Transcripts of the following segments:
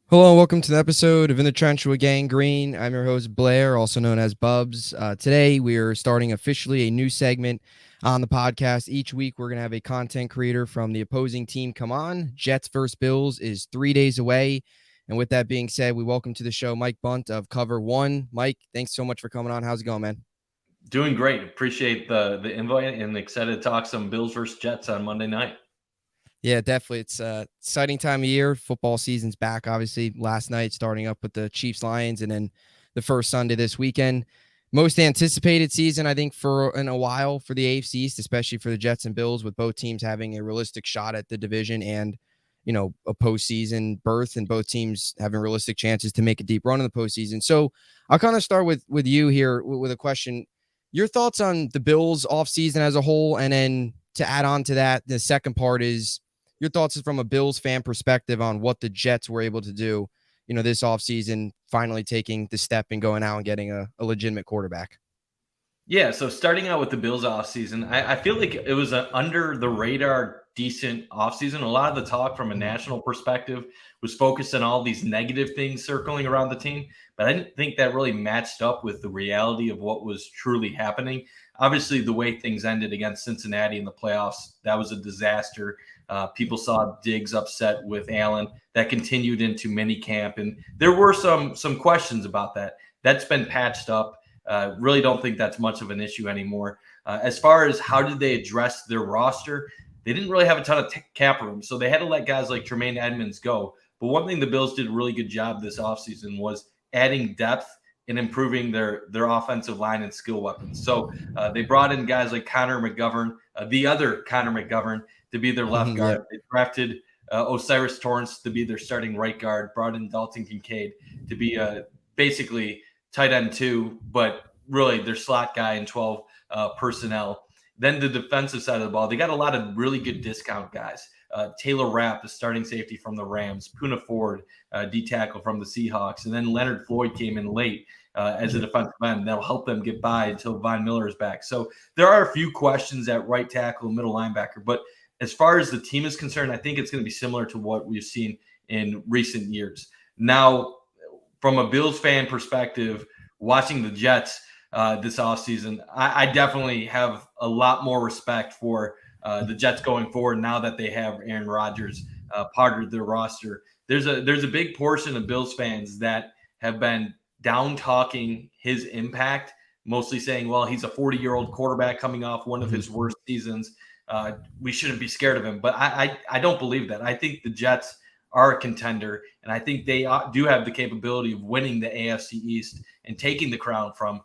Hello and welcome to the episode of In the Trench with Gang Green. I'm your host, Blair, also known as Bubbs. Today, we are starting officially a new segment on the podcast. Each week, we're going to have a content creator from the opposing team come on. Jets versus Bills is 3 days away. And with that being said, we welcome to the show Mike Bundt of Cover One. Mike, thanks so much for coming on. How's it going, man? Doing great. Appreciate the invite and excited to talk some Bills versus Jets on Monday night. Yeah, definitely. It's exciting time of year. Football season's back, obviously, last night, starting up with the Chiefs Lions and then the first Sunday this weekend. Most anticipated season, I think, for in a while for the AFC East, especially for the Jets and Bills, with both teams having a realistic shot at the division and, a postseason berth, and both teams having realistic chances to make a deep run in the postseason. So I'll kind of start with you here with a question. Your thoughts on the Bills offseason as a whole, and then to add on to that, the second part is your thoughts from a Bills fan perspective on what the Jets were able to do, this offseason, finally taking the step and going out and getting a legitimate quarterback. Yeah, so starting out with the Bills offseason, I feel like it was an under the radar decent offseason. A lot of the talk from a national perspective was focused on all these negative things circling around the team, but I didn't think that really matched up with the reality of what was truly happening. Obviously, the way things ended against Cincinnati in the playoffs, that was a disaster. People saw Diggs upset with Allen. That continued into minicamp, and there were some questions about that. That's been patched up. Really don't think that's much of an issue anymore. As far as how did they address their roster, they didn't really have a ton of cap room, so they had to let guys like Tremaine Edmonds go. But one thing the Bills did a really good job this offseason was adding depth and improving their offensive line and skill weapons. So they brought in guys like Connor McGovern, the other Connor McGovern, to be their left guard. Yep. They drafted Osiris Torrance to be their starting right guard, brought in Dalton Kincaid to be basically tight end 2, but really their slot guy in 12 personnel. Then the defensive side of the ball, they got a lot of really good discount guys. Taylor Rapp, the starting safety from the Rams, Puna Ford, D tackle from the Seahawks, and then Leonard Floyd came in late as a defensive end. That'll help them get by until Von Miller is back. So there are a few questions at right tackle and middle linebacker, but as far as the team is concerned, I think it's going to be similar to what we've seen in recent years. Now, from a Bills fan perspective, watching the Jets this offseason, I definitely have a lot more respect for the Jets going forward now that they have Aaron Rodgers part of their roster. There's a big portion of Bills fans that have been down talking his impact, mostly saying, well, he's a 40-year-old quarterback coming off one of his worst seasons. We shouldn't be scared of him. But I don't believe that. I think the Jets are a contender, and I think they do have the capability of winning the AFC East and taking the crown from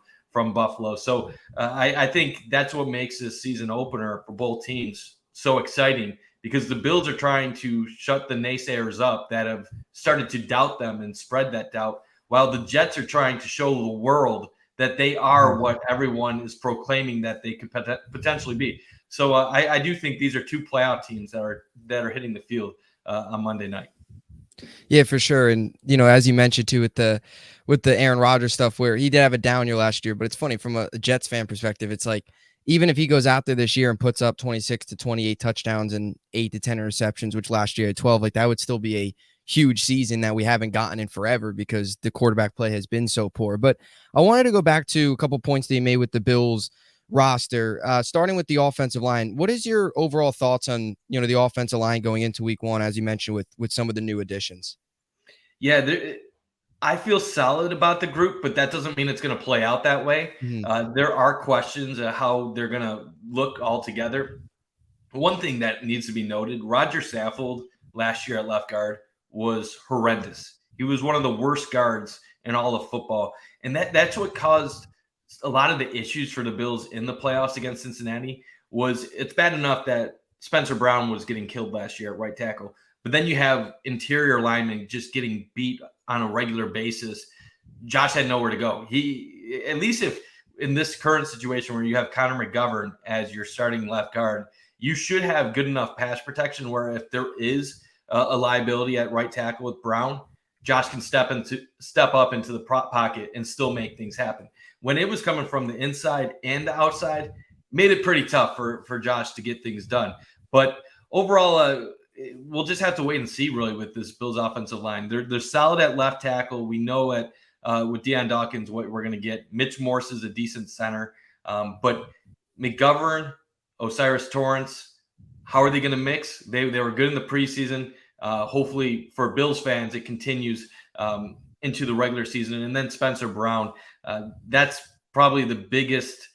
Buffalo. So I think that's what makes this season opener for both teams so exciting, because the Bills are trying to shut the naysayers up that have started to doubt them and spread that doubt, while the Jets are trying to show the world that they are what everyone is proclaiming that they could potentially be. So I do think these are two playoff teams that are hitting the field on Monday night. Yeah, for sure. And as you mentioned too, with the Aaron Rodgers stuff, where he did have a down year last year, but it's funny from a Jets fan perspective. It's like, even if he goes out there this year and puts up 26 to 28 touchdowns and 8 to 10 interceptions, which last year had 12, like that would still be a huge season that we haven't gotten in forever because the quarterback play has been so poor. But I wanted to go back to a couple points that you made with the Bills roster, starting with the offensive line. What is your overall thoughts on, the offensive line going into week one, as you mentioned, with some of the new additions? Yeah, I feel solid about the group, but that doesn't mean it's going to play out that way. There are questions of how they're going to look all together. One thing that needs to be noted, Roger Saffold last year at left guard was horrendous. He was one of the worst guards in all of football. And that's what caused a lot of the issues for the Bills in the playoffs against Cincinnati. Was it's bad enough that Spencer Brown was getting killed last year at right tackle, but then you have interior linemen just getting beat on a regular basis. Josh had nowhere to go. He, at least if in this current situation where you have Connor McGovern as your starting left guard, you should have good enough pass protection where if there is a liability at right tackle with Brown, Josh can step up into the pocket and still make things happen. When it was coming from the inside and the outside, made it pretty tough for Josh to get things done. But overall, we'll just have to wait and see really with this Bills offensive line. They're solid at left tackle. We know at with Deion Dawkins what we're going to get. Mitch Morse is a decent center, but McGovern, Osiris Torrance, how are they going to mix? They were good in the preseason. Hopefully for Bills fans, it continues into the regular season. And then Spencer Brown. That's probably the biggest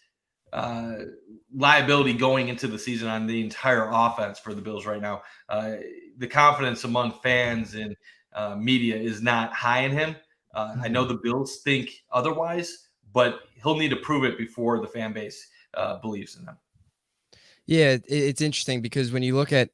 liability going into the season on the entire offense for the Bills right now. The confidence among fans and media is not high in him. I know the Bills think otherwise, but he'll need to prove it before the fan base believes in him. Yeah, it's interesting because when you look at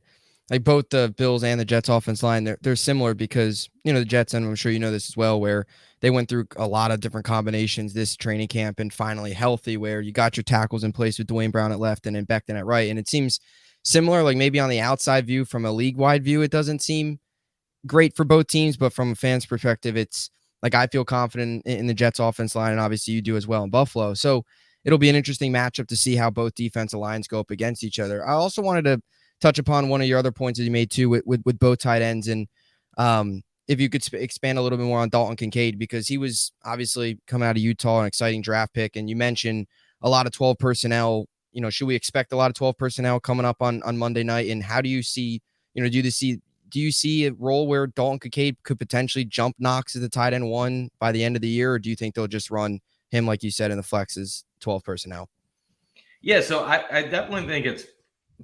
like both the Bills and the Jets offense line, they're similar because, the Jets, and I'm sure you know this as well, where they went through a lot of different combinations this training camp and finally healthy, where you got your tackles in place with Dwayne Brown at left and then Becton at right. And it seems similar, like maybe on the outside view, from a league-wide view, it doesn't seem great for both teams, but from a fan's perspective, it's like I feel confident in the Jets offense line, and obviously you do as well in Buffalo. So it'll be an interesting matchup to see how both defensive lines go up against each other. I also wanted to touch upon one of your other points that you made too with both tight ends, and if you could expand a little bit more on Dalton Kincaid, because he was obviously coming out of Utah, an exciting draft pick, and you mentioned a lot of 12 personnel. Should we expect a lot of 12 personnel coming up on Monday night? And how do you see, do you see a role where Dalton Kincaid could potentially jump Knox as the tight end one by the end of the year, or do you think they'll just run him, like you said, in the flexes, 12 personnel? Yeah, so I definitely think it's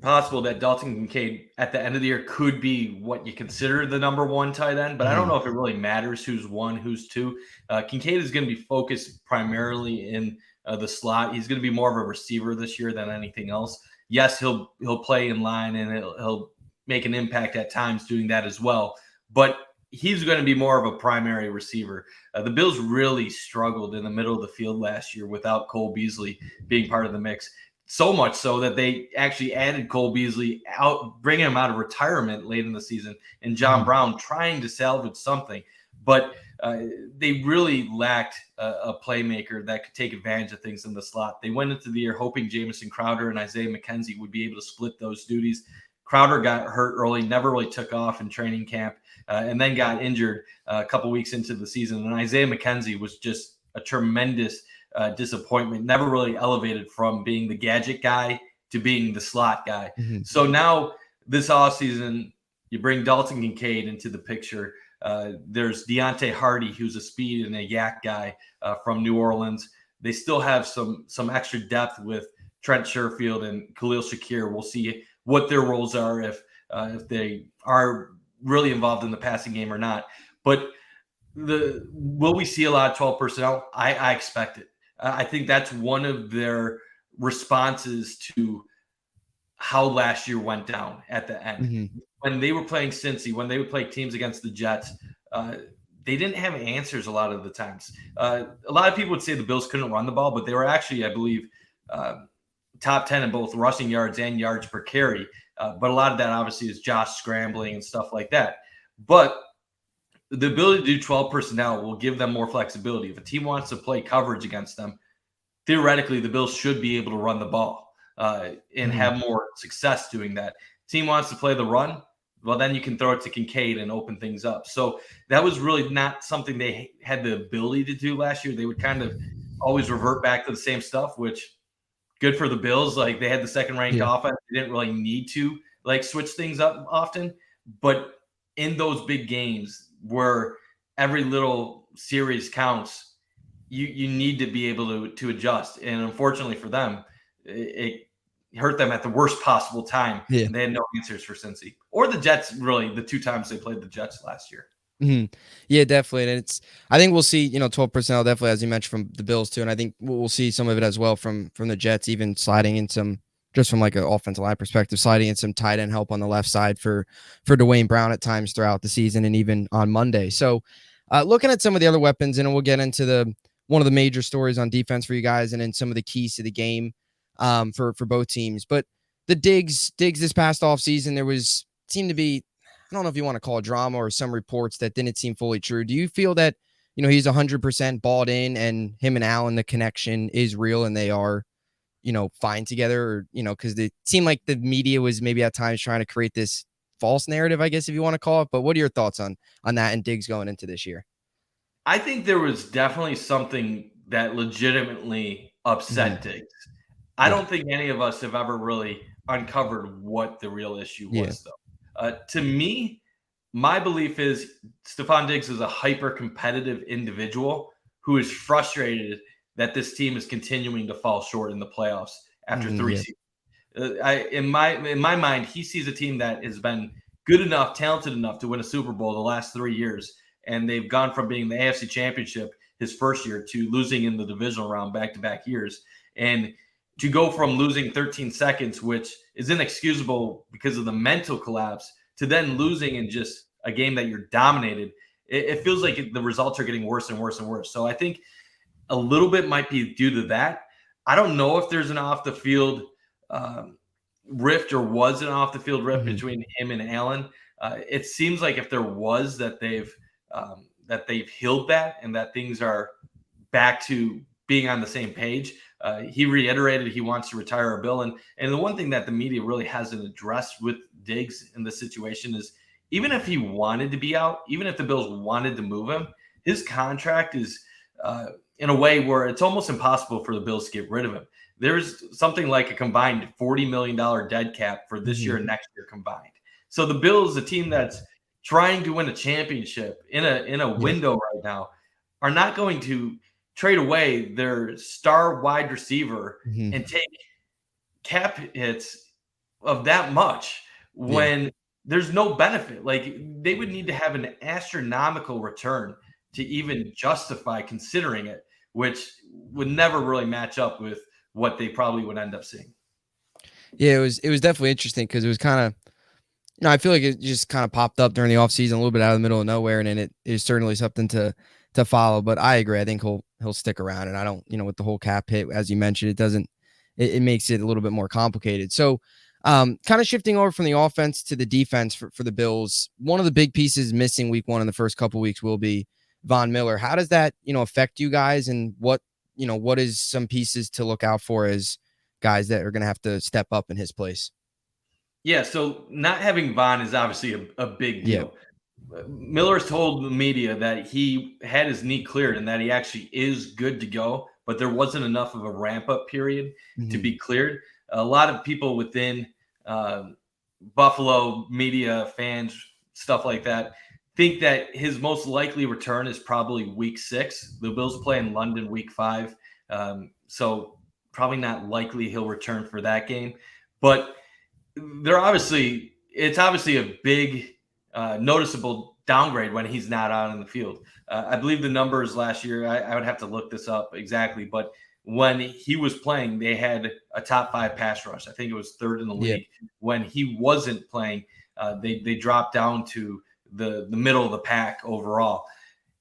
possible that Dalton Kincaid at the end of the year could be what you consider the number one tight end, but I don't know if it really matters who's one, who's two. Kincaid is going to be focused primarily in the slot. He's going to be more of a receiver this year than anything else. Yes, he'll play in line and he'll make an impact at times doing that as well, but he's going to be more of a primary receiver. The Bills really struggled in the middle of the field last year without Cole Beasley being part of the mix. So much so that they actually added Cole Beasley out, bringing him out of retirement late in the season, and John Brown trying to salvage something. But they really lacked a playmaker that could take advantage of things in the slot. They went into the year hoping Jamison Crowder and Isaiah McKenzie would be able to split those duties. Crowder got hurt early, never really took off in training camp, and then got injured a couple weeks into the season. And Isaiah McKenzie was just a tremendous disappointment, never really elevated from being the gadget guy to being the slot guy. So now this offseason, you bring Dalton Kincaid into the picture. There's Deontay Hardy, who's a speed and a yak guy from New Orleans. They still have some extra depth with Trent Sherfield and Khalil Shakir. We'll see what their roles are, if they are really involved in the passing game or not. But will we see a lot of 12 personnel? I expect it. I think that's one of their responses to how last year went down at the end. When they were playing Cincy, when they would play teams against the Jets, they didn't have answers a lot of the times. A lot of people would say the Bills couldn't run the ball, but they were actually, I believe, top 10 in both rushing yards and yards per carry. But a lot of that obviously is Josh scrambling and stuff like that. But the ability to do 12 personnel will give them more flexibility. If a team wants to play coverage against them, theoretically, the Bills should be able to run the ball and have more success doing that. Team wants to play the run, well, then you can throw it to Kincaid and open things up. So that was really not something they had the ability to do last year. They would kind of always revert back to the same stuff, which good for the Bills. Like they had the second-ranked offense. They didn't really need to switch things up often. But in those big games where every little series counts, you need to be able to adjust. And unfortunately for them, it hurt them at the worst possible time. Yeah. And they had no answers for Cincy or the Jets, really, the two times they played the Jets last year. Yeah, definitely. And I think we'll see, 12 personnel definitely, as you mentioned, from the Bills too. And I think we'll see some of it as well from the Jets, even sliding in some, just from like an offensive line perspective, sliding in some tight end help on the left side for Dwayne Brown at times throughout the season and even on Monday. So looking at some of the other weapons, and we'll get into one of the major stories on defense for you guys and then some of the keys to the game for both teams. But the Diggs this past offseason, seemed to be, I don't know if you want to call it drama or some reports that didn't seem fully true. Do you feel that, he's 100% bought in and him and Allen, the connection is real and they are, fine together, or, because it seemed like the media was maybe at times trying to create this false narrative, I guess, if you want to call it. But what are your thoughts on that and Diggs going into this year? I think there was definitely something that legitimately upset Mm-hmm. Diggs. I Yeah. don't think any of us have ever really uncovered what the real issue Yeah. was, though. To me, my belief is Stephon Diggs is a hyper competitive individual who is frustrated that this team is continuing to fall short in the playoffs after Mm-hmm. three Yeah. seasons. In my mind, he sees a team that has been good enough, talented enough to win a Super Bowl the last 3 years, and they've gone from being the AFC Championship his first year to losing in the divisional round back-to-back years, and to go from losing 13 seconds, which is inexcusable because of the mental collapse, to then losing in just a game that you're dominated. It feels like the results are getting worse and worse and worse. So I think a little bit might be due to that. I don't know if there's an off the field um, rift or was an off the field rift Mm-hmm. between him and Allen. It seems like if there was that they've healed that and that things are back to being on the same page. He reiterated he wants to retire a bill, and the one thing that the media really hasn't addressed with Diggs in this situation is even if he wanted to be out, even if the Bills wanted to move him, his contract is in a way where it's almost impossible for the Bills to get rid of him. There's something like a combined $40 million dead cap for this Mm-hmm. year and next year combined. So the Bills, a team that's trying to win a championship in a Yeah. window right now, are not going to trade away their star wide receiver Mm-hmm. and take cap hits of that much Yeah. when there's no benefit. Like they would need to have an astronomical return to even justify considering it, which would never really match up with what they probably would end up seeing. Yeah. It was definitely interesting because it was kind of, I feel like it just kind of popped up during the offseason a little bit out of the middle of nowhere, and then it is certainly something to follow. But I agree. I think he'll stick around, and I don't, with the whole cap hit, as you mentioned, it makes it a little bit more complicated. So, kind of shifting over from the offense to the defense for the Bills. One of the big pieces missing week one in the first couple weeks will be Von Miller. How does that affect you guys, and what is some pieces to look out for as guys that are going to have to step up in his place? Yeah, so not having Vaughn is obviously a big Yeah. deal. Miller's told the media that he had his knee cleared and that he actually is good to go, but there wasn't enough of a ramp up period to Mm-hmm. be cleared. A lot of people within uh, Buffalo media, fans, stuff like that, think that his most likely return is probably week 6. The Bills play in London week 5. So probably not likely he'll return for that game. But it's obviously a big noticeable downgrade when he's not out in the field. I believe the numbers last year, I would have to look this up exactly, but when he was playing, they had a top 5 pass rush. I think it was third in the Yeah. league. When he wasn't playing, they dropped down to the middle of the pack overall.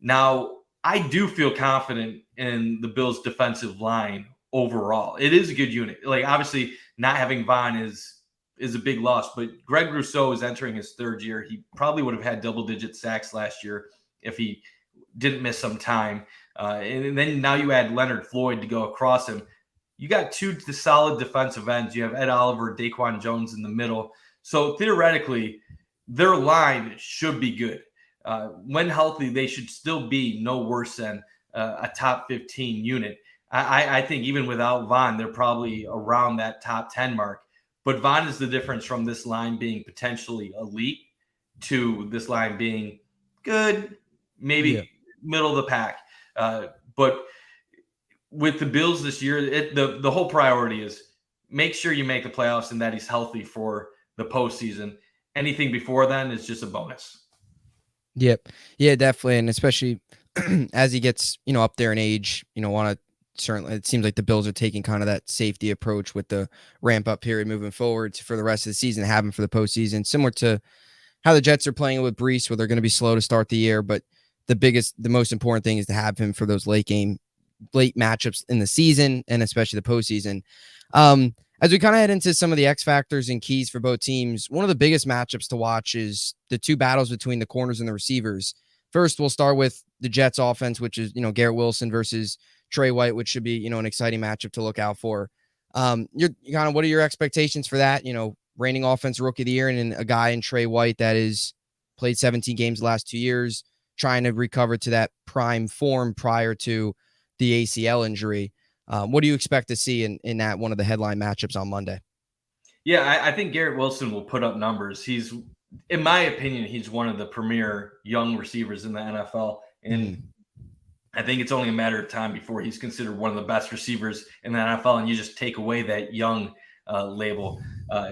Now, I do feel confident in the Bills' defensive line overall. It is a good unit. Like obviously, not having Vaughn is a big loss, but Greg Rousseau is entering his 3rd year. He probably would have had double-digit sacks last year if he didn't miss some time. And then now you add Leonard Floyd to go across him. You got 2 solid defensive ends. You have Ed Oliver, Daquan Jones in the middle. So theoretically, their line should be good. When healthy, they should still be no worse than a top 15 unit. I think even without Vaughn, they're probably around that top 10 mark. But Vaughn is the difference from this line being potentially elite to this line being good, Yeah. maybe middle of the pack. But with the Bills this year, the whole priority is make sure you make the playoffs and that he's healthy for the postseason. Anything before then is just a bonus. Yep. Yeah, definitely. And especially as he gets, up there in age, want to certainly, it seems like the Bills are taking kind of that safety approach with the ramp up period moving forward for the rest of the season, have him for the postseason, similar to how the Jets are playing with Brees, where they're going to be slow to start the year. But the most important thing is to have him for those late matchups in the season and especially the postseason. As we kind of head into some of the X factors and keys for both teams, one of the biggest matchups to watch is the 2 battles between the corners and the receivers. First, we'll start with the Jets offense, which is, Garrett Wilson versus Trey White, which should be, an exciting matchup to look out for. You're kind of, what are your expectations for that? reigning offensive rookie of the year, and then a guy in Trey White that is played 17 games the last 2 years, trying to recover to that prime form prior to the ACL injury. What do you expect to see in that one of the headline matchups on Monday? Yeah, I think Garrett Wilson will put up numbers. He's, in my opinion, he's one of the premier young receivers in the NFL. And Mhm. I think it's only a matter of time before he's considered one of the best receivers in the NFL. And you just take away that young label.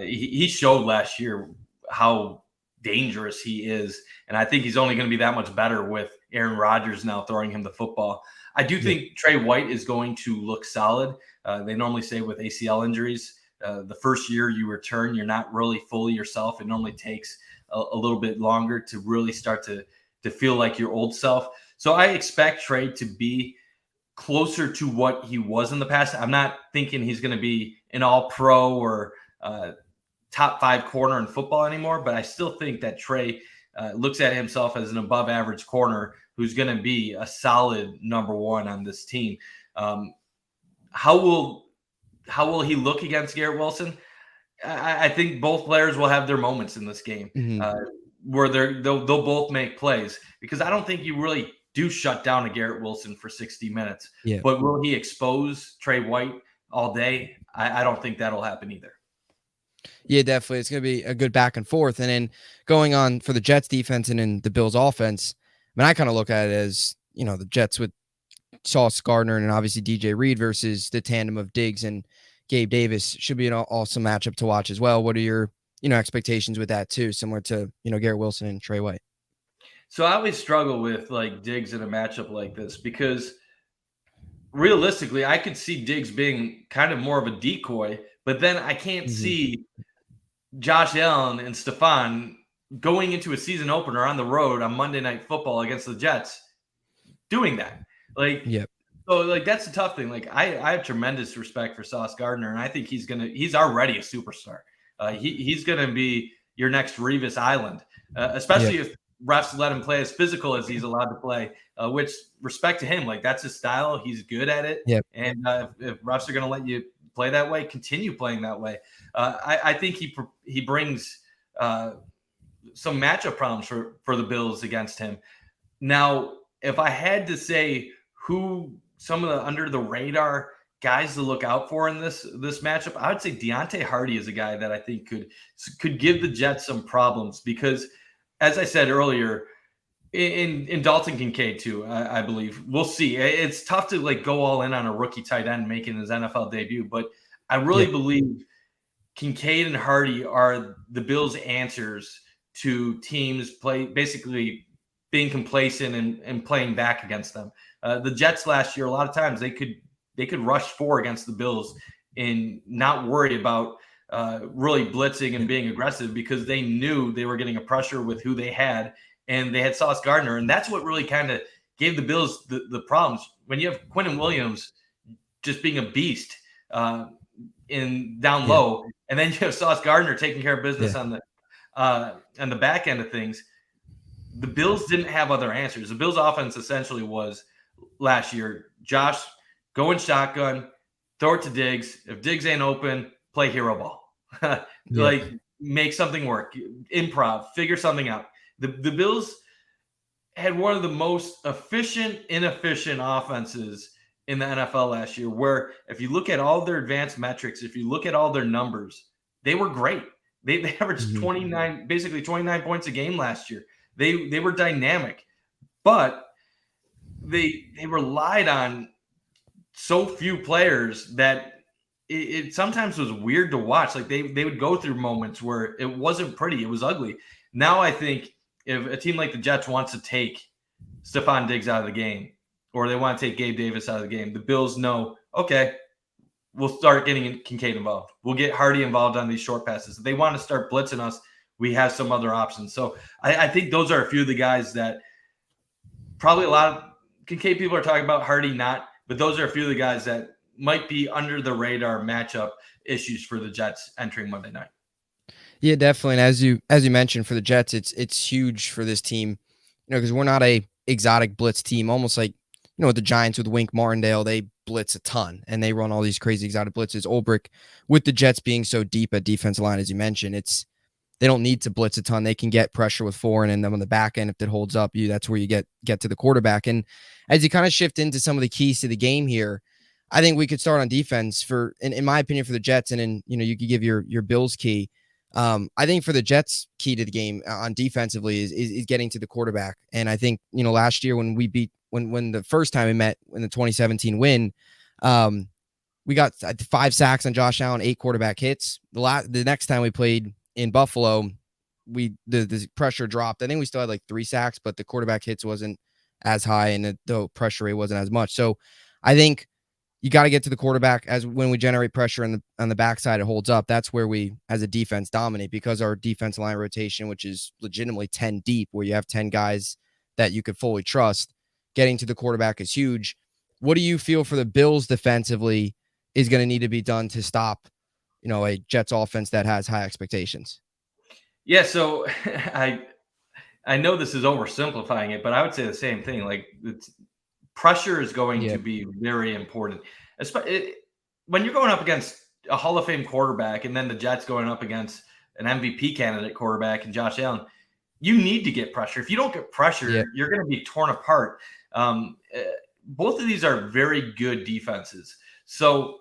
He showed last year how dangerous he is. And I think he's only going to be that much better with Aaron Rodgers now throwing him the football. I do Yeah. think Trey White is going to look solid. They normally say with ACL injuries, the first year you return, you're not really fully yourself. It normally takes a little bit longer to really start to feel like your old self. So I expect Trey to be closer to what he was in the past. I'm not thinking he's going to be an all pro or top 5 corner in football anymore, but I still think that Trey looks at himself as an above average corner who's going to be a solid number 1 on this team. How will he look against Garrett Wilson? I think both players will have their moments in this game Mhm. where they'll both make plays, because I don't think you really do shut down a Garrett Wilson for 60 minutes. Yeah. But will he expose Trey White all day? I don't think that'll happen either. Yeah, definitely. It's going to be a good back and forth. And then going on for the Jets defense and then the Bills offense, I mean, I kind of look at it as, the Jets with Sauce Gardner and obviously DJ Reed versus the tandem of Diggs and Gabe Davis should be an awesome matchup to watch as well. What are your, expectations with that too, similar to, Garrett Wilson and Trey White? So I always struggle with like Diggs in a matchup like this, because realistically, I could see Diggs being kind of more of a decoy, but then I can't Mhm. see Josh Allen and Stephon going into a season opener on the road on Monday Night Football against the Jets doing that. Like, Yep. so like that's the tough thing. Like I have tremendous respect for Sauce Gardner, and I think he's already a superstar. He's gonna be your next Revis Island, Yep. especially if refs let him play as physical as he's allowed to play. Which, respect to him, like that's his style. He's good at it, Yep. and if refs are gonna let you play that way, continue playing that way. I think he brings some matchup problems for the Bills against him. Now, if I had to say who some of the under the radar guys to look out for in this matchup, I would say Deontay Hardy is a guy that I think could give the Jets some problems, because, as I said earlier, in Dalton Kincaid too, I believe we'll see. It's tough to like go all in on a rookie tight end making his NFL debut, but I really Yep. believe Kincaid and Hardy are the Bills' answers to teams basically being complacent and playing back against them. The Jets last year, a lot of times they could rush 4 against the Bills and not worry about really blitzing and being aggressive, because they knew they were getting a pressure with who they had, and they had Sauce Gardner, and that's what really kind of gave the Bills the problems. When you have Quinnen Williams just being a beast in down Yeah. low, and then you have Sauce Gardner taking care of business Yeah. on the back end of things, the Bills didn't have other answers. The Bills' offense essentially was last year, Josh, go in shotgun, throw it to Diggs. If Diggs ain't open, play hero ball. Yep. Like, make something work, improv, figure something out. The Bills had one of the most efficient, inefficient offenses in the NFL last year, where if you look at all their advanced metrics, if you look at all their numbers, they were great. They averaged Mhm. 29 points a game last year. They were dynamic, but they relied on so few players that it sometimes was weird to watch. Like they would go through moments where it wasn't pretty, it was ugly. Now I think if a team like the Jets wants to take Stephon Diggs out of the game, or they want to take Gabe Davis out of the game, the Bills know, okay, we'll start getting Kincaid involved. We'll get Hardy involved on these short passes. If they want to start blitzing us, we have some other options. So I think those are a few of the guys that probably a lot of Kincaid people are talking about, Hardy not, but those are a few of the guys that might be under the radar matchup issues for the Jets entering Monday night. Yeah, definitely. And as you mentioned, for the Jets, it's huge for this team, because we're not a exotic blitz team. Almost like with the Giants with Wink Martindale, they blitz a ton, and they run all these crazy exotic blitzes. Ulbrich, with the Jets being so deep at defensive line, as you mentioned, they don't need to blitz a ton. They can get pressure with four, and then on the back end, if it holds up, that's where you get to the quarterback. And as you kind of shift into some of the keys to the game here, I think we could start on defense in my opinion, for the Jets, and then you could give your Bills key. I think for the Jets, key to the game on defensively is getting to the quarterback. And I think last year when we beat when the first time we met in the 2017 win, we got 5 sacks on Josh Allen, 8 quarterback hits. The next time we played in Buffalo, the pressure dropped. I think we still had like 3 sacks, but the quarterback hits wasn't as high, and the pressure rate wasn't as much. So I think you got to get to the quarterback. As when we generate pressure on the backside, it holds up. That's where we, as a defense, dominate, because our defensive line rotation, which is legitimately 10 deep, where you have 10 guys that you could fully trust, getting to the quarterback is huge. What do you feel for the Bills defensively is going to need to be done to stop, a Jets offense that has high expectations? Yeah, so I know this is oversimplifying it, but I would say the same thing. Like, pressure is going to be very important. When you're going up against a Hall of Fame quarterback, and then the Jets going up against an MVP candidate quarterback and Josh Allen, you need to get pressure. If you don't get pressure, you're going to be torn apart. Both of these are very good defenses. So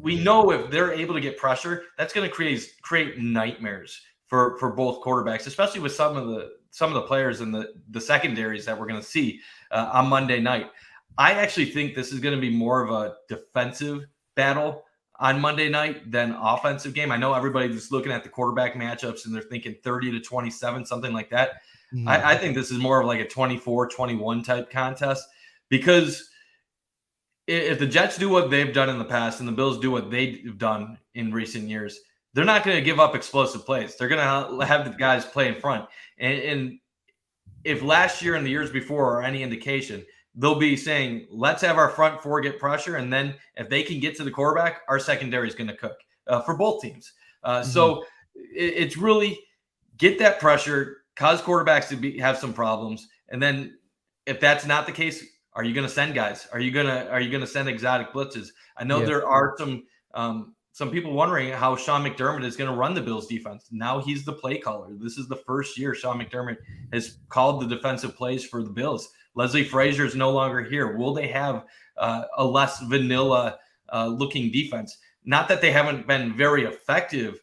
we know if they're able to get pressure, that's going to create nightmares for both quarterbacks, especially with some of the players in the secondaries that we're going to see on Monday night. I actually think this is going to be more of a defensive battle on Monday night than offensive game. I know everybody's looking at the quarterback matchups and they're thinking 30-27, something like that. Mm-hmm. I think this is more of like a 24-21 type contest, because if the Jets do what they've done in the past and the Bills do what they've done in recent years, they're not going to give up explosive plays. They're going to have the guys play in front. And if last year and the years before are any indication, they'll be saying, let's have our front four get pressure, and then if they can get to the quarterback, our secondary is going to cook for both teams. So it's really get that pressure, cause quarterbacks to have some problems, and then if that's not the case, are you going to send guys? Are you going to send exotic blitzes? I know there are some people wondering how Sean McDermott is going to run the Bills defense. Now he's the play caller. This is the first year Sean McDermott has called the defensive plays for the Bills. Leslie Frazier is no longer here. Will they have a less vanilla looking defense? Not that they haven't been very effective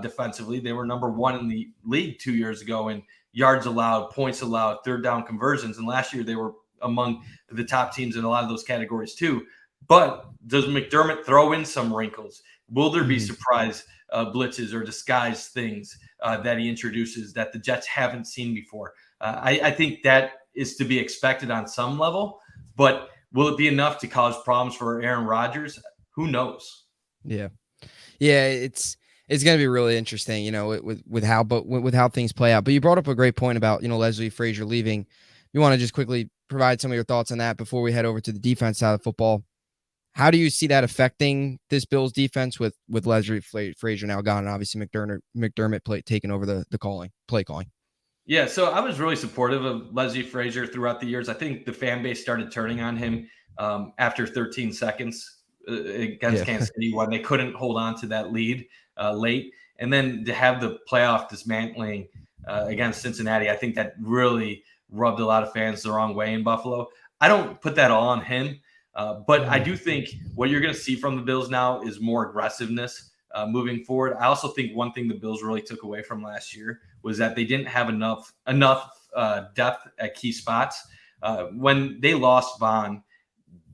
defensively. They were number 1 in the league 2 years ago in yards allowed, points allowed, third down conversions. And last year they were among the top teams in a lot of those categories too. But does McDermott throw in some wrinkles? Will there be surprise blitzes or disguised things that he introduces that the Jets haven't seen before? I think that is to be expected on some level, but will it be enough to cause problems for Aaron Rodgers? Who knows? Yeah. It's going to be really interesting, with how things play out. But you brought up a great point about, Leslie Frazier leaving. You want to just quickly provide some of your thoughts on that before we head over to the defense side of football. How do you see that affecting this Bills defense with Leslie Frazier now gone, and obviously McDermott taking over the play calling? Yeah, so I was really supportive of Leslie Frazier throughout the years. I think the fan base started turning on him after 13 seconds against Kansas City, when they couldn't hold on to that lead late. And then to have the playoff dismantling against Cincinnati, I think that really rubbed a lot of fans the wrong way in Buffalo. I don't put that all on him, but I do think what you're going to see from the Bills now is more aggressiveness moving forward. I also think one thing the Bills really took away from last year was that they didn't have enough depth at key spots. When they lost Von,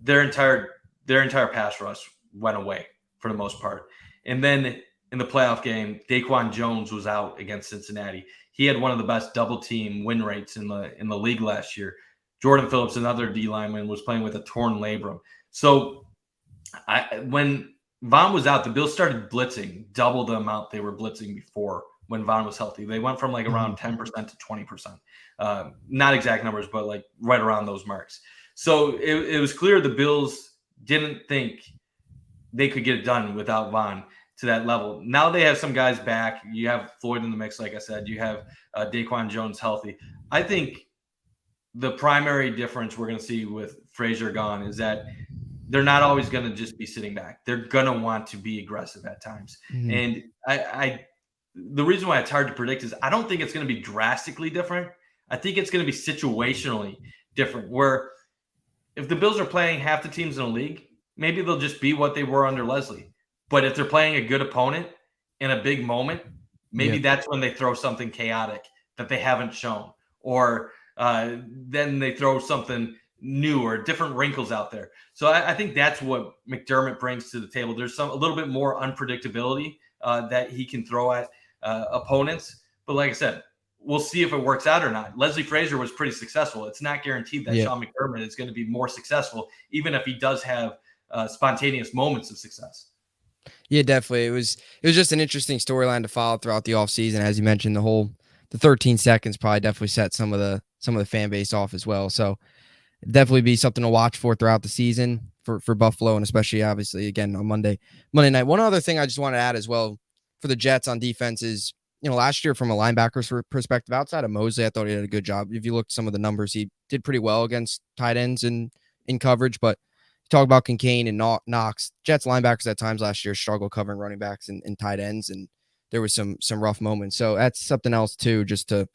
their entire pass rush went away for the most part. And then in the playoff game, Daquan Jones was out against Cincinnati. He had one of the best double team win rates in the league last year. Jordan Phillips, another D lineman, was playing with a torn labrum. So when Von was out, the Bills started blitzing double the amount they were blitzing before when Von was healthy. They went from like around 10% to 20%. Not exact numbers, but like right around those marks. So it was clear the Bills didn't think they could get it done without Von to that level. Now they have some guys back. You have Floyd in the mix, like I said. You have Daquan Jones healthy. I think the primary difference we're going to see with Frazier gone is that they're not always going to just be sitting back. They're going to want to be aggressive at times. Mhm. And the reason why it's hard to predict is I don't think it's going to be drastically different. I think it's going to be situationally different. Where if the Bills are playing half the teams in the league, maybe they'll just be what they were under Leslie. But if they're playing a good opponent in a big moment, Yeah. maybe that's when they throw something chaotic that they haven't shown, or then they throw something new or different wrinkles out there. So I think that's what McDermott brings to the table. There's a little bit more unpredictability that he can throw at opponents. But like I said, we'll see if it works out or not. Leslie Frazier was pretty successful. It's not guaranteed that Yeah. Sean McDermott is going to be more successful, even if he does have spontaneous moments of success. Yeah, definitely. It was just an interesting storyline to follow throughout the offseason. As you mentioned, the 13 seconds probably definitely set some of the fan base off as well. So definitely be something to watch for throughout the season for Buffalo, and especially obviously again on Monday night. One other thing I just want to add as well for the Jets on defense is, last year from a linebacker's perspective, outside of Mosley, I thought he did a good job. If you looked at some of the numbers, he did pretty well against tight ends and in coverage. But talk about Kincaid and Knox, Jets linebackers at times last year struggled covering running backs and tight ends, and there was some rough moments. So that's something else too, just to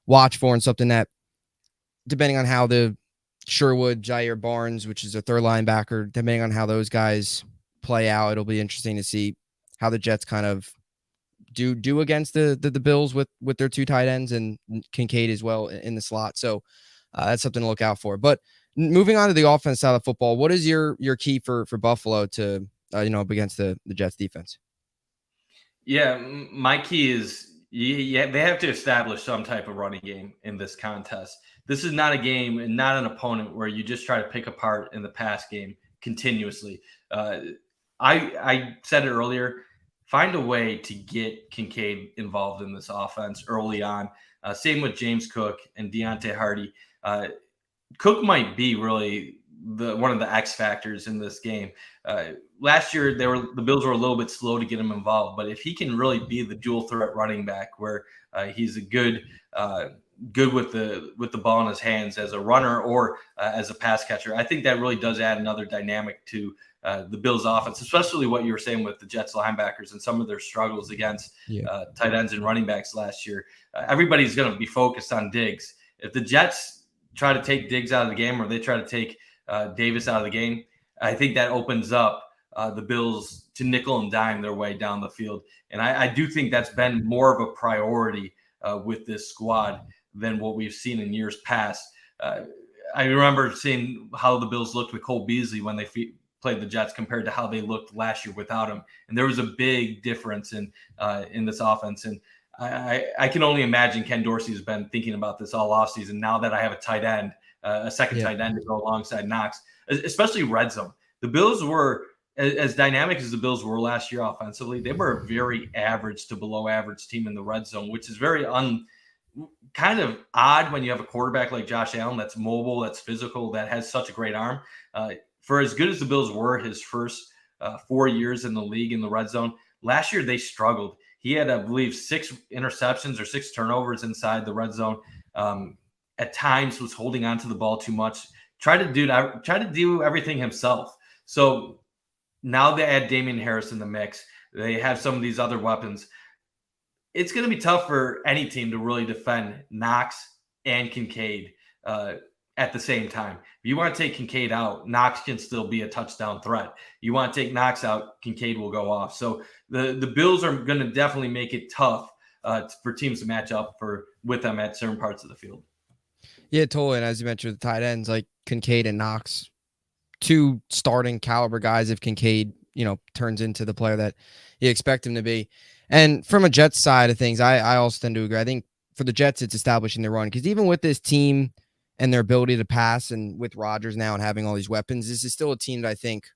watch for, and something that, depending on how the Sherwood, Jair Barnes, which is a third linebacker, depending on how those guys play out, it'll be interesting to see how the Jets kind of do against the Bills with their two tight ends and Kincaid as well in the slot. So that's something to look out for. But moving on to the offense side of football, what is your key for Buffalo to up against the Jets defense? Yeah, my key is they have to establish some type of running game in this contest. This is not a game and not an opponent where you just try to pick apart in the pass game continuously. I said it earlier. Find a way to get Kincaid involved in this offense early on. Same with James Cook and Deontay Hardy. Cook might be really one of the X factors in this game. Last year, the Bills were a little bit slow to get him involved, but if he can really be the dual threat running back, where he's a good with the ball in his hands as a runner or as a pass catcher, I think that really does add another dynamic to the Bills' offense, especially what you were saying with the Jets linebackers and some of their struggles against tight ends and running backs last year. Everybody's going to be focused on Diggs. If the Jets try to take Diggs out of the game, or they try to take Davis out of the game, I think that opens up the Bills to nickel and dime their way down the field. And I do think that's been more of a priority with this squad than what we've seen in years past. I remember seeing how the Bills looked with Cole Beasley when they played the Jets compared to how they looked last year without him. And there was a big difference in this offense. And I can only imagine Ken Dorsey has been thinking about this all offseason. Now that I have a tight end, a second tight end to go alongside Knox, especially red zone. The Bills were, as dynamic as the Bills were last year offensively, they were a very average to below average team in the red zone, which is very kind of odd when you have a quarterback like Josh Allen that's mobile, that's physical, that has such a great arm. For as good as the Bills were his first 4 years in the league in the red zone, last year they struggled. He had, I believe, 6 interceptions or 6 turnovers inside the red zone. At times was holding on to the ball too much. Tried to do everything himself. So now they add Damian Harris in the mix. They have some of these other weapons. It's going to be tough for any team to really defend Knox and Kincaid at the same time. If you want to take Kincaid out, Knox can still be a touchdown threat. You want to take Knox out, Kincaid will go off. So the Bills are going to definitely make it tough for teams to match up with them at certain parts of the field. Yeah, totally. And as you mentioned, the tight ends like Kincaid and Knox, two starting caliber guys if Kincaid, turns into the player that you expect him to be. And from a Jets side of things, I also tend to agree. I think for the Jets, it's establishing the run, because even with this team and their ability to pass, and with Rodgers now and having all these weapons, this is still a team that I think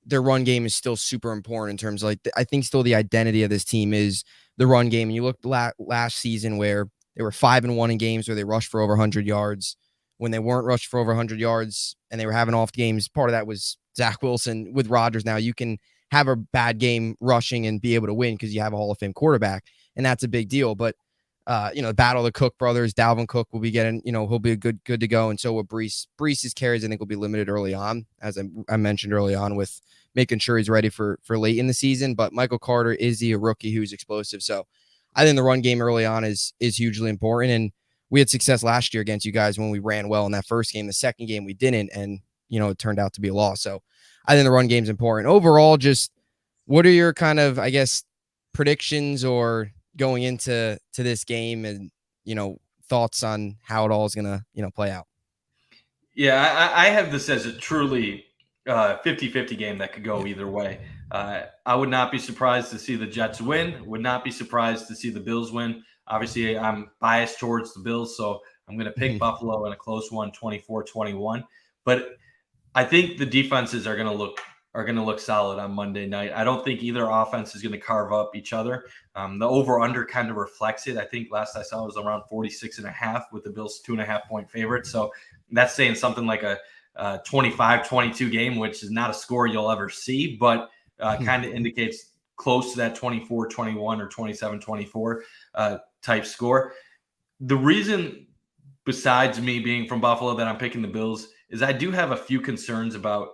their run game is still super important in terms of, I think still the identity of this team is the run game. And you look last season where they were 5-1 in games where they rushed for over 100 yards. When they weren't rushed for over 100 yards and they were having off games, part of that was Zach Wilson. With Rodgers now, you can have a bad game rushing and be able to win because you have a Hall of Fame quarterback, and that's a big deal. But battle of the Cook brothers. Dalvin Cook will be getting, he'll be good to go. And so will Breece. Breece's carries, I think, will be limited early on, as I mentioned early on, with making sure he's ready for late in the season. But Michael Carter is a rookie who's explosive. So I think the run game early on is hugely important. And we had success last year against you guys when we ran well in that first game. The second game we didn't, and it turned out to be a loss. So I think the run game is important. Overall, just what are your kind of, I guess, predictions or going into this game, and thoughts on how it all is gonna play out? Yeah, I have this as a truly 50-50 game that could go either way. I would not be surprised to see the Jets win. Would not be surprised to see the Bills win. Obviously, I'm biased towards the Bills, so I'm going to pick Buffalo in a close one, 24-21. But I think the defenses are going to look solid on Monday night. I don't think either offense is going to carve up each other. The over-under kind of reflects it. I think last I saw it was around 46.5 with the Bills 2.5-point favorite. So that's saying something like a 25-22 game, which is not a score you'll ever see, but kind of indicates close to that 24-21 or 27-24 type score. The reason, besides me being from Buffalo, that I'm picking the Bills is I do have a few concerns about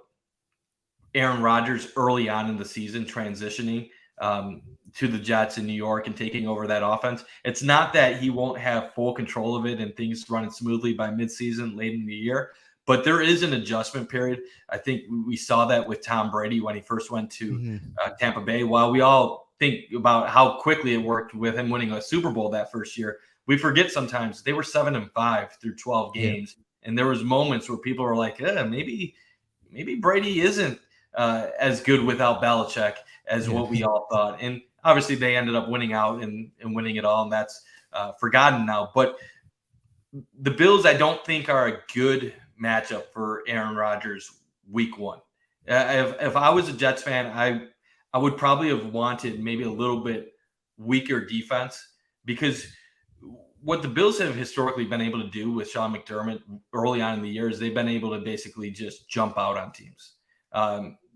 Aaron Rodgers early on in the season transitioning to the Jets in New York and taking over that offense. It's not that he won't have full control of it and things running smoothly by midseason, late in the year, but there is an adjustment period. I think we saw that with Tom Brady when he first went to Tampa Bay. While we all think about how quickly it worked with him winning a Super Bowl that first year, we forget sometimes they were 7-5 through 12 games. Yeah. And there was moments where people were like, maybe Brady isn't as good without Belichick as what we all thought. And obviously they ended up winning out and winning it all, and that's forgotten now. But the Bills, I don't think, are a good matchup for Aaron Rodgers week one. If I was a Jets fan, I would probably have wanted maybe a little bit weaker defense, because what the Bills have historically been able to do with Sean McDermott early on in the year is they've been able to basically just jump out on teams.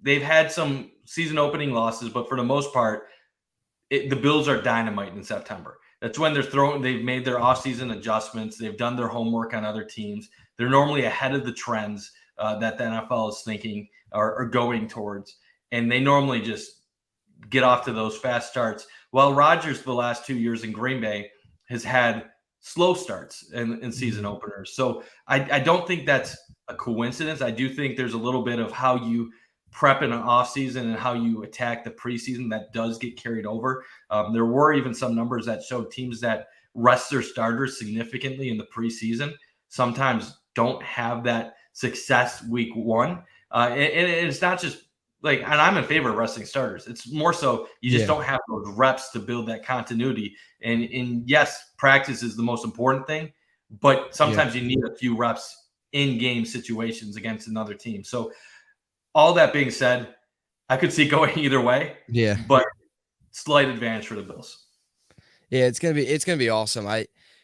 They've had some season opening losses, but for the most part, the Bills are dynamite in September. That's when they've made their offseason adjustments. They've done their homework on other teams. They're normally ahead of the trends that the NFL is thinking or going towards. And they normally just get off to those fast starts. While Rodgers, the last 2 years in Green Bay, has had slow starts in season openers. So I don't think that's a coincidence. I do think there's a little bit of how you prep in an offseason and how you attack the preseason that does get carried over. There were even some numbers that showed teams that rest their starters significantly in the preseason sometimes don't have that success week one. And it's not just like, and I'm in favor of resting starters. It's more so you just don't have those reps to build that continuity. And yes, practice is the most important thing, but sometimes you need a few reps in game situations against another team. So all that being said, I could see going either way. Yeah, but slight advantage for the Bills. Yeah, it's gonna be awesome.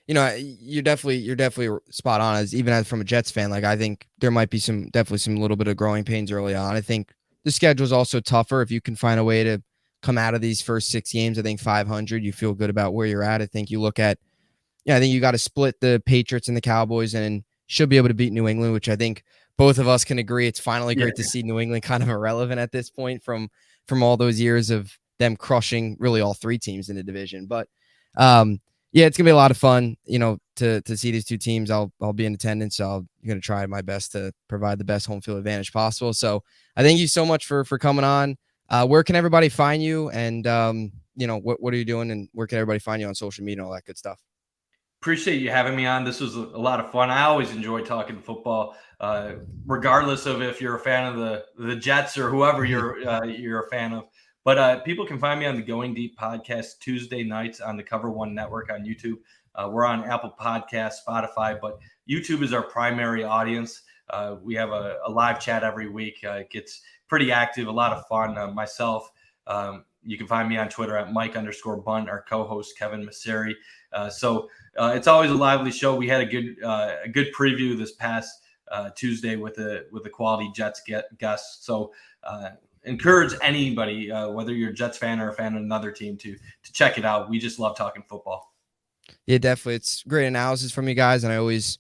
You're definitely spot on. As from a Jets fan, like I think there might be definitely some little bit of growing pains early on. I think the schedule is also tougher. If you can find a way to come out of these first 6 games, I think 500, you feel good about where you're at. I think you look at, I think you got to split the Patriots and the Cowboys and should be able to beat New England, which I think both of us can agree. It's finally great to see New England kind of irrelevant at this point from all those years of them crushing really all 3 teams in the division. But it's gonna be a lot of fun, to see these 2 teams. I'll be in attendance, so I'm gonna try my best to provide the best home field advantage possible. So I thank you so much for coming on. Where can everybody find you? And what are you doing? And where can everybody find you on social media and all that good stuff? Appreciate you having me on. This was a lot of fun. I always enjoy talking football, regardless of if you're a fan of the Jets or whoever you're a fan of. But people can find me on the Going Deep podcast Tuesday nights on the Cover One Network on YouTube. We're on Apple Podcasts, Spotify, but YouTube is our primary audience. We have a live chat every week. It gets pretty active, a lot of fun. Myself, you can find me on Twitter at Mike_Bundt, our co-host Kevin Masseri. So it's always a lively show. We had a good preview this past Tuesday with a quality Jets guest. So encourage anybody, whether you're a Jets fan or a fan of another team, to check it out. We just love talking football. Yeah, definitely. It's great analysis from you guys, and I always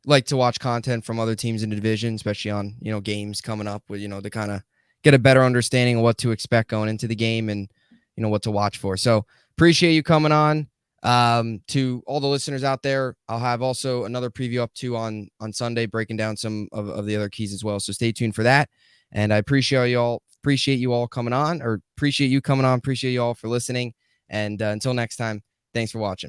like to watch content from other teams in the division, especially on, games coming up with, to kind of get a better understanding of what to expect going into the game and, what to watch for. So appreciate you coming on. To all the listeners out there, I'll have also another preview up too on Sunday, breaking down some of the other keys as well. So stay tuned for that. And I appreciate you all coming on, or appreciate you coming on. Appreciate you all for listening. And until next time, thanks for watching.